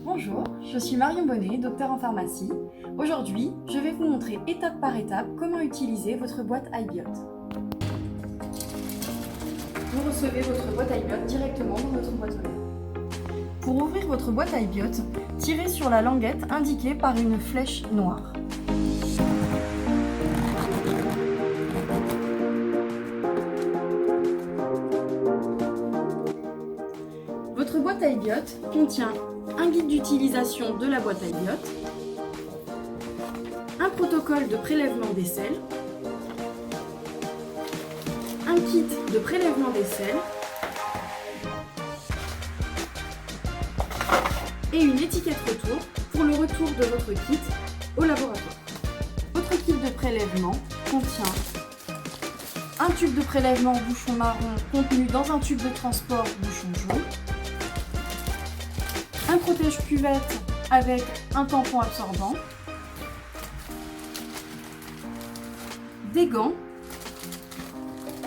Bonjour, je suis Marion Bonnet, docteur en pharmacie. Aujourd'hui, je vais vous montrer étape par étape comment utiliser votre boîte iBiot. Vous recevez votre boîte iBiot directement dans votre boîte aux lettres. Pour ouvrir votre boîte iBiot, tirez sur la languette indiquée par une flèche noire. Votre boîte iBiot contient un guide d'utilisation de la boîte iBiot, un protocole de prélèvement des selles, un kit de prélèvement des selles et une étiquette retour pour le retour de votre kit au laboratoire. Votre kit de prélèvement contient un tube de prélèvement bouchon marron contenu dans un tube de transport bouchon jaune, un protège-cuvette avec un tampon absorbant, des gants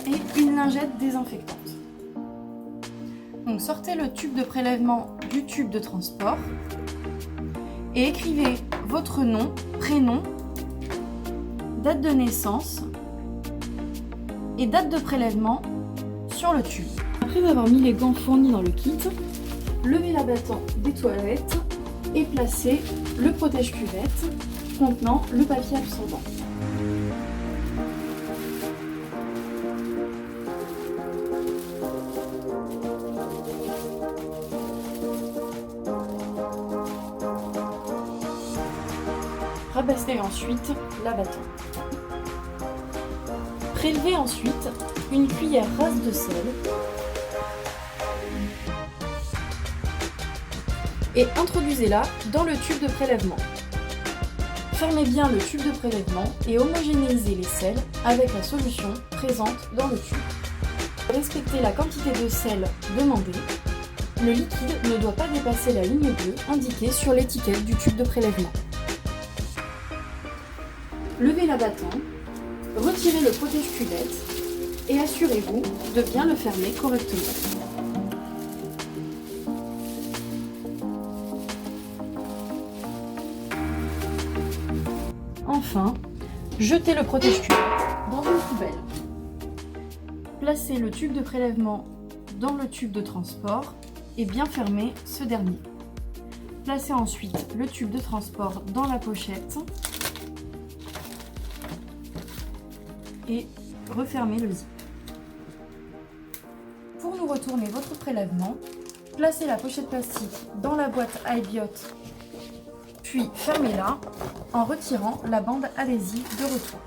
et une lingette désinfectante. Donc sortez le tube de prélèvement du tube de transport et écrivez votre nom, prénom, date de naissance et date de prélèvement sur le tube. Après avoir mis les gants fournis dans le kit, levez l'abattant des toilettes et placez le protège-cuvette contenant le papier absorbant. Rabaissez ensuite l'abattant. Prélevez ensuite une cuillère rase de sel et introduisez-la dans le tube de prélèvement. Fermez bien le tube de prélèvement et homogénéisez les sels avec la solution présente dans le tube. Respectez la quantité de sel demandée. Le liquide ne doit pas dépasser la ligne bleue indiquée sur l'étiquette du tube de prélèvement. Levez l'abattant, retirez le protège-cuvette et assurez-vous de bien le fermer correctement. Enfin, jetez le protège-cuvette dans une poubelle. Placez le tube de prélèvement dans le tube de transport et bien fermez ce dernier. Placez ensuite le tube de transport dans la pochette et refermez le zip. Pour nous retourner votre prélèvement, placez la pochette plastique dans la boîte iBiot, puis fermez-la en retirant la bande adhésive de retour.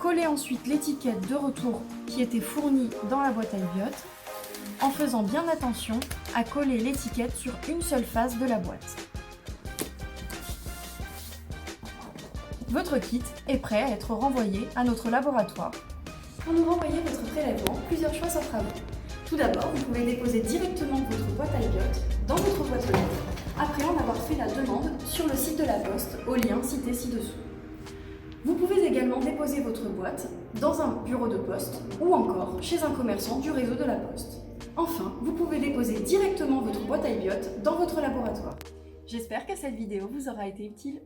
Collez ensuite l'étiquette de retour qui était fournie dans la boîte iBiot en faisant bien attention à coller l'étiquette sur une seule face de la boîte. Votre kit est prêt à être renvoyé à notre laboratoire. Pour nous renvoyer votre prélèvement, plusieurs choix s'offrent à vous. Tout d'abord, vous pouvez déposer directement votre boîte iBiot dans votre boîte aux lettres après en avoir fait la demande sur le site de la Poste au lien cité ci-dessous. Vous pouvez également déposer votre boîte dans un bureau de poste ou encore chez un commerçant du réseau de la Poste. Enfin, vous pouvez déposer directement votre boîte iBiot dans votre laboratoire. J'espère que cette vidéo vous aura été utile.